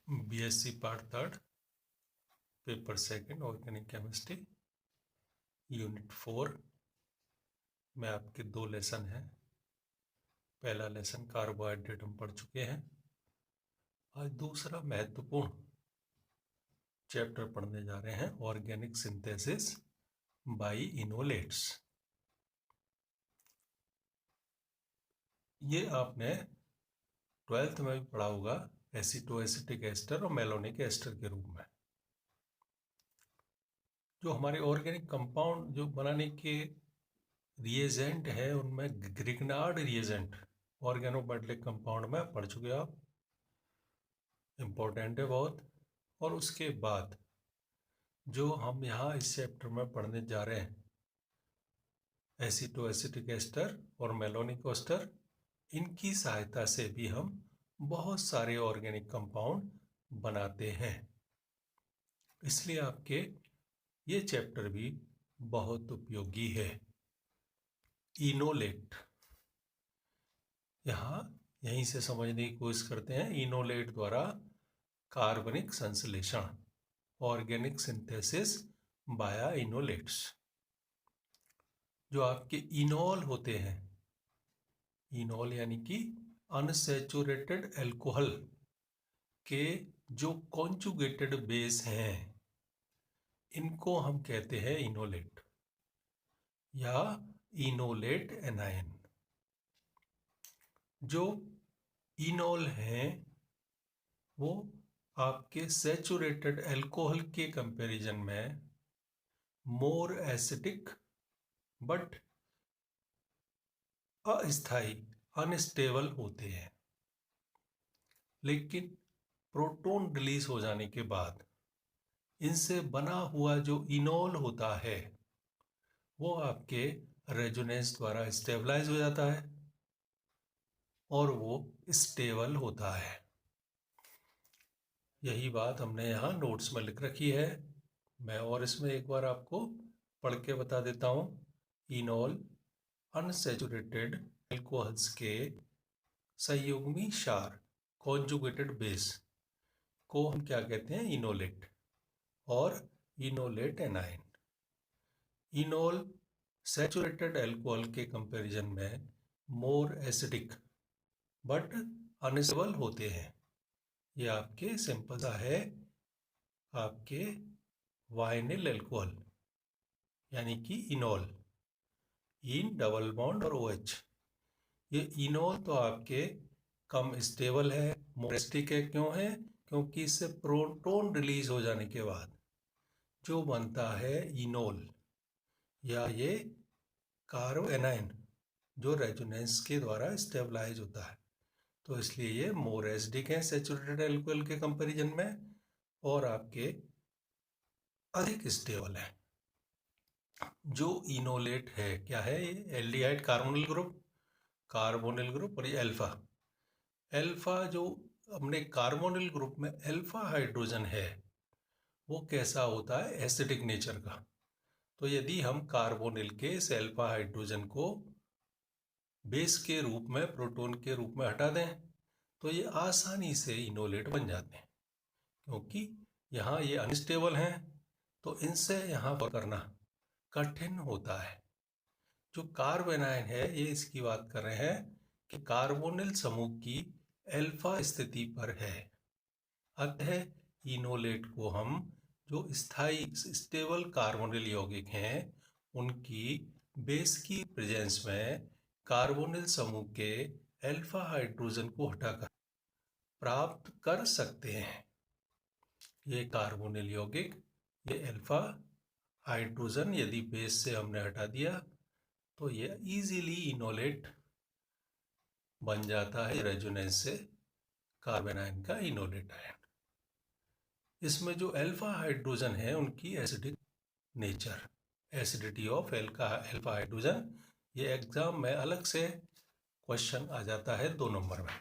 BSc part third paper second organic chemistry unit 4 में आपके 2 lesson हैं। पहला लेसन कार्बोहाइड्रेट हम पढ़ चुके हैं। आज दूसरा महत्वपूर्ण चैप्टर पढ़ने जा रहे हैं, ऑर्गेनिक सिंथेसिस बाय इनोलेट्स। ये आपने 12th में भी पढ़ा होगा, एसीटोएसिटिक एस्टर और मेलोनिक एस्टर के रूप में। जो हमारे ऑर्गेनिक कंपाउंड जो बनाने के रिएजेंट है, उनमें ग्रिग्नार्ड रिएजेंट ऑर्गेनोमेटेलिक कंपाउंड में पढ़ चुके आप, इम्पोर्टेंट है बहुत। और उसके बाद जो हम यहाँ इस चैप्टर में पढ़ने जा रहे हैं, एसीटोएसिटिक एस्टर और मेलोनिक एस्टर, इनकी सहायता से भी हम बहुत सारे ऑर्गेनिक कंपाउंड बनाते हैं। इसलिए आपके ये चैप्टर भी बहुत उपयोगी है। इनोलेट, यहीं से समझने की कोशिश करते हैं। इनोलेट द्वारा कार्बनिक संश्लेषण, ऑर्गेनिक सिंथेसिस बाया इनोलेट्स। जो आपके इनोल होते हैं, इनोल यानी कि अनसैचुरेटेड एल्कोहल के जो कॉन्जुगेटेड बेस हैं, इनको हम कहते हैं इनोलेट या इनोलेट एनायन। जो इनोल हैं वो आपके सैचुरेटेड एल्कोहल के कंपैरिजन में मोर एसिडिक बट अस्थाई, अनस्टेबल होते हैं। लेकिन प्रोटॉन रिलीज हो जाने के बाद इनसे बना हुआ जो इनोल होता है वो आपके रेजोनेंस द्वारा स्टेबलाइज हो जाता है और वो स्टेबल होता है। यही बात हमने यहाँ नोट्स में लिख रखी है। मैं और इसमें एक बार आपको पढ़ के बता देता हूँ। इनोल अनसैचुरेटेड एल्कोहल्स के संयुग्मी क्षार, कॉन्जुगेटेड बेस, को हम क्या कहते हैं? इनोलेट और enolate anion. Enol saturated alcohol के कंपैरिजन में मोर एसिडिक बट अनस्टेबल होते हैं। ये आपके सिंपल सा है, आपके वाइनिल एल्कोहल यानी कि इनोल, इन डबल बॉन्ड और OH। ये इनोल तो आपके कम स्टेबल है, मोर एसिडिक है। क्यों है? क्योंकि इससे प्रोटॉन रिलीज हो जाने के बाद जो बनता है इनोल या ये कार्बो एनायन, जो रेजोनेंस के द्वारा स्टेबलाइज होता है, तो इसलिए ये मोर एसिडिक है सैचुरेटेड एल्कोहल के कंपैरिजन में और आपके अधिक स्टेबल है। जो इनोलेट है क्या है? ये एल्डिहाइड कार्बोनिल ग्रुप और ये एल्फा जो अपने कार्बोनिल ग्रुप में एल्फा हाइड्रोजन है वो कैसा होता है? एसिडिक नेचर का। तो यदि हम कार्बोनिल के इस एल्फा हाइड्रोजन को बेस के रूप में, प्रोटॉन के रूप में हटा दें तो ये आसानी से इनोलेट बन जाते हैं। क्योंकि यहाँ ये अनस्टेबल हैं तो इनसे यहाँ पर करना कठिन होता है। जो कार्बोनाइन है ये इसकी बात कर रहे हैं कि कार्बोनिल समूह की एल्फा स्थिति पर है। अतः इनोलेट को हम जो स्थायी स्टेबल कार्बोनिल यौगिक हैं उनकी बेस की प्रेजेंस में कार्बोनिल समूह के एल्फा हाइड्रोजन को हटाकर प्राप्त कर सकते हैं। ये कार्बोनिल यौगिक, ये एल्फा हाइड्रोजन यदि बेस से हमने हटा दिया तो ये इजीली इनोलेट बन जाता है रेजोनेंस से कार्बोनाइन का इनोलेट आयन। इसमें जो एल्फा हाइड्रोजन है उनकी acidic nature, acidity of alpha hydrogen, ये एग्जाम में अलग से क्वेश्चन आ जाता है 2 नंबर में।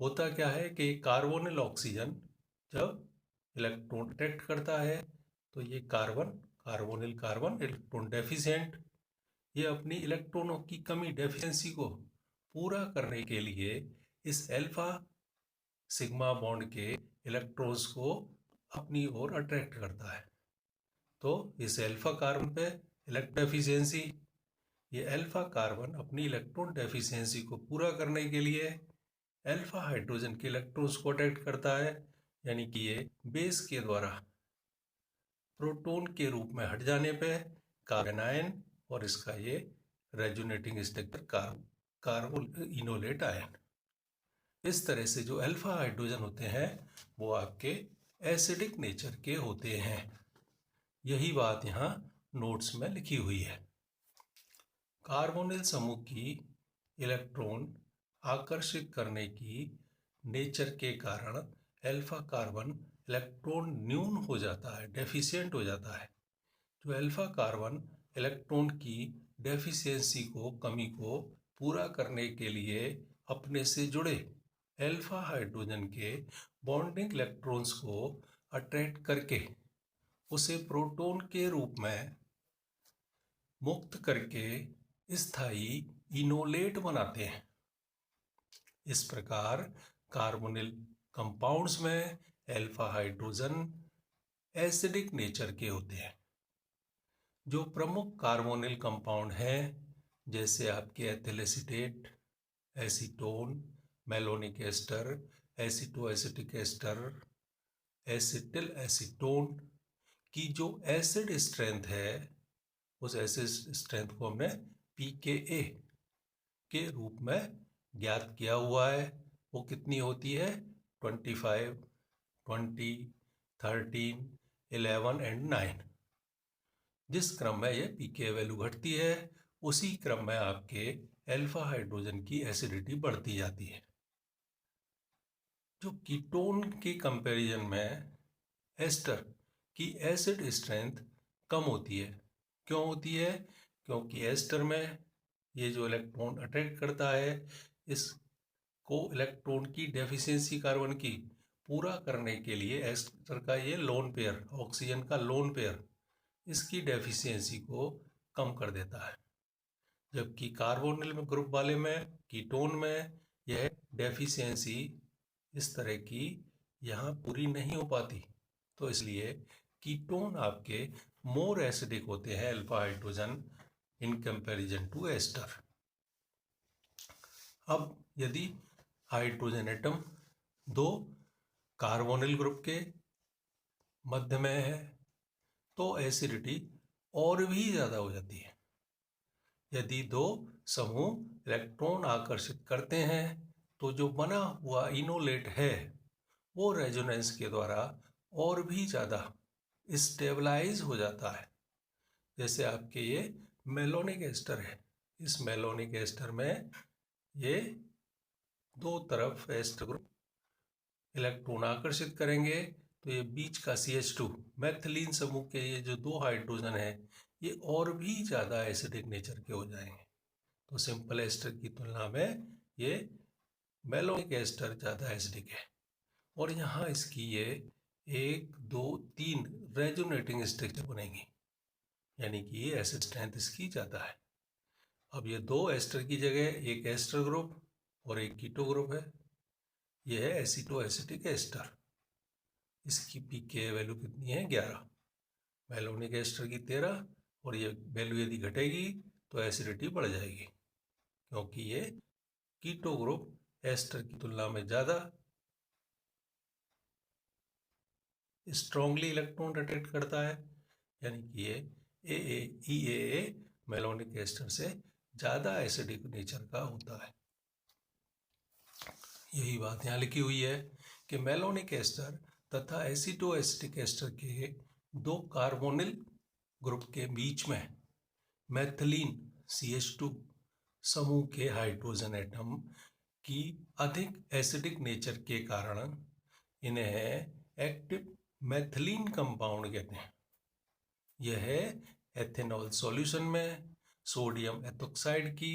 होता क्या है कि कार्बोनिल ऑक्सीजन जब इलेक्ट्रॉन अट्रैक्ट करता है तो ये कार्बोनिल कार्बन इलेक्ट्रॉन डेफिशिएंट, ये अपनी इलेक्ट्रॉनों की कमी, डेफिशिएंसी को पूरा करने के लिए इस एल्फा सिग्मा बॉन्ड के इलेक्ट्रॉन्स को अपनी ओर अट्रैक्ट करता है। तो इस अल्फा कार्बन पे इलेक्ट्रॉन डेफिशिएंसी, ये अल्फा कार्बन अपनी इलेक्ट्रॉन डेफिशिएंसी को पूरा करने के लिए अल्फा हाइड्रोजन के इलेक्ट्रॉन्स को अट्रैक्ट करता है, यानी कि ये बेस के द्वारा प्रोटॉन के रूप में हट जाने पे कार्बन आयन और इसका ये रेजोनेटिंग स्ट्रक्चर कार्बो इनोलेट आयन। इस तरह से जो अल्फा हाइड्रोजन होते हैं वो आपके एसिडिक नेचर के होते हैं। यही बात यहाँ नोट्स में लिखी हुई है। कार्बोनिल समूह की इलेक्ट्रॉन आकर्षित करने की नेचर के कारण अल्फा कार्बन इलेक्ट्रॉन न्यून हो जाता है, डेफिशिएंट हो जाता है। जो अल्फा कार्बन इलेक्ट्रॉन की डेफिशिएंसी को, कमी को पूरा करने के लिए अपने से जुड़े अल्फा हाइड्रोजन के बॉन्डिंग इलेक्ट्रॉन्स को अट्रैक्ट करके उसे प्रोटॉन के रूप में मुक्त करके स्थायी इनोलेट बनाते हैं। इस प्रकार कार्बोनिल कंपाउंड्स में अल्फा हाइड्रोजन एसिडिक नेचर के होते हैं। जो प्रमुख कार्बोनिल कंपाउंड हैं जैसे आपके ethyl acetate, acetone, malonic ester, aceto acetic ester, acetyl acetone की जो एसिड स्ट्रेंथ है उस एसिड स्ट्रेंथ को हमने pKa के रूप में ज्ञात किया हुआ है। वो कितनी होती है? 25, 20, 13, 11 एंड 9। जिस क्रम में ये pKa वैल्यू घटती है उसी क्रम में आपके अल्फा हाइड्रोजन की एसिडिटी बढ़ती जाती है। जो कीटोन के कंपैरिजन में एस्टर की एसिड स्ट्रेंथ कम होती है। क्यों होती है? क्योंकि एस्टर में ये जो इलेक्ट्रॉन अट्रैक्ट करता है इसको इलेक्ट्रॉन की डेफिशिएंसी कार्बन की पूरा करने के लिए एस्टर का ये लोन पेयर, ऑक्सीजन का लोन पेयर, इसकी डेफिशिएंसी को कम कर देता है। जबकि कार्बोनिल में ग्रुप वाले में, कीटोन में यह डेफिशिएंसी इस तरह की यहाँ पूरी नहीं हो पाती। तो इसलिए कीटोन आपके मोर एसिडिक होते हैं alpha hydrogen in comparison to ester. अब यदि हाइड्रोजन एटम दो कार्बोनिल ग्रुप के मध्य में है तो एसिडिटी और भी ज़्यादा हो जाती है। यदि दो समूह इलेक्ट्रॉन आकर्षित करते हैं तो जो बना हुआ इनोलेट है वो रेजोनेंस के द्वारा और भी ज़्यादा स्टेबलाइज हो जाता है। जैसे आपके ये मेलोनिक एस्टर है, इस मेलोनिक एस्टर में ये दो तरफ एस्टर ग्रुप इलेक्ट्रॉन आकर्षित करेंगे तो ये बीच का CH2 मैथिलीन समूह के ये जो दो हाइड्रोजन है ये और भी ज़्यादा एसिडिक नेचर के हो जाएंगे। तो सिंपल एस्टर की तुलना में ये मेलोनिक एस्टर ज़्यादा एसिडिक है और यहाँ इसकी ये 1, 2, 3 रेजोनेटिंग स्ट्रक्चर बनेंगी, यानी कि ये एसिड स्ट्रेंथ इसकी ज़्यादा है। अब ये दो एस्टर की जगह एक एस्टर ग्रुप और एक कीटो ग्रुप है। यह है एसीटो एसिटिक एस्टर। इसकी pKa वैल्यू कितनी है? 11। मेलोनिक एस्टर की 13 और ये वैल्यू यदि घटेगी तो एसिडिटी बढ़ जाएगी क्योंकि ये कीटो ग्रुप एस्टर की तुलना में ज़्यादा स्ट्रॉन्गली इलेक्ट्रॉन अट्रैक्ट करता है, यानी कि ये EAA मेलोनिक एस्टर से ज़्यादा एसिडिक नेचर का होता है। यही बात यहाँ लिखी हुई है कि मेलोनिक एस्टर तथा एसीटो एसिटिक एस्टर के दो कार्बोनिल ग्रुप के बीच में मैथिलीन CH2 समूह के हाइड्रोजन एटम की अधिक एसिडिक नेचर के कारण इन्हें एक्टिव मैथिलीन कंपाउंड कहते हैं। यह एथेनॉल सॉल्यूशन में सोडियम एथोक्साइड की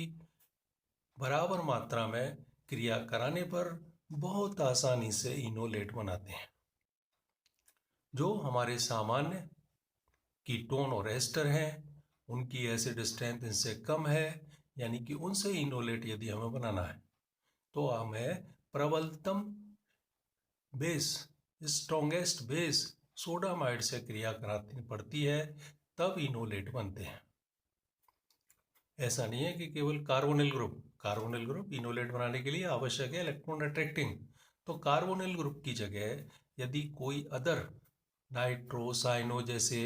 बराबर मात्रा में क्रिया कराने पर बहुत आसानी से इनोलेट बनाते हैं। जो हमारे सामान्य कीटोन और एस्टर हैं उनकी एसिड स्ट्रेंथ इनसे कम है, यानी कि उनसे इनोलेट यदि हमें बनाना है तो हमें प्रबलतम बेस, स्ट्रॉन्गेस्ट बेस सोडामाइड से क्रिया करानी पड़ती है, तब इनोलेट बनते हैं। ऐसा नहीं है कि केवल कार्बोनिल ग्रुप इनोलेट बनाने के लिए आवश्यक है इलेक्ट्रॉन अट्रैक्टिंग। तो कार्बोनिल ग्रुप की जगह यदि कोई अदर नाइट्रो साइनो जैसे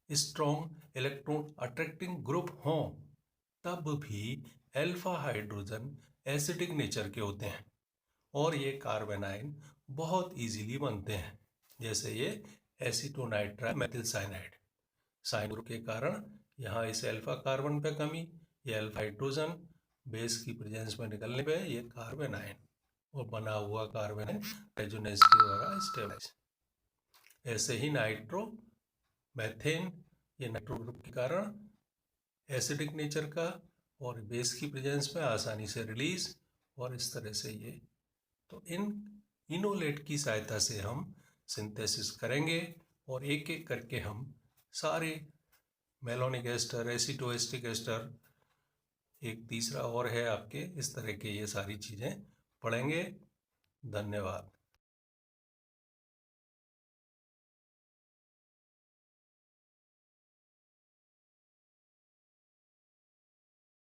स्ट्रॉन्ग इलेक्ट्रॉन अट्रैक्टिंग ग्रुप हों, तब भी अल्फा हाइड्रोजन एसिडिक नेचर के होते हैं और ये कार्बेनाइन बहुत इजीली बनते हैं, जैसे ये acetonitrile methyl cyanide. Cyan group के कारण यहाँ इस अल्फा कार्बन पे कमी, ये अल्फा हाइड्रोजन बेस की प्रेजेंस में निकलने पे ये कार्बेनाइन और बना हुआ कार्बेनाइन रेजोनेंस के द्वारा स्टेबलाइज। ऐसे ही नाइट्रो मैथेन, ये नाइट्रो ग्रुप के कारण एसिडिक नेचर का और बेस की प्रेजेंस में आसानी से रिलीज, और इस तरह से ये, तो इन इनोलेट की सहायता से हम सिंथेसिस करेंगे और एक एक करके हम सारे मेलोनिक एस्टर, एसीटोएस्टिक एस्टर, एक तीसरा और है आपके, इस तरह के ये सारी चीज़ें पढ़ेंगे। धन्यवाद।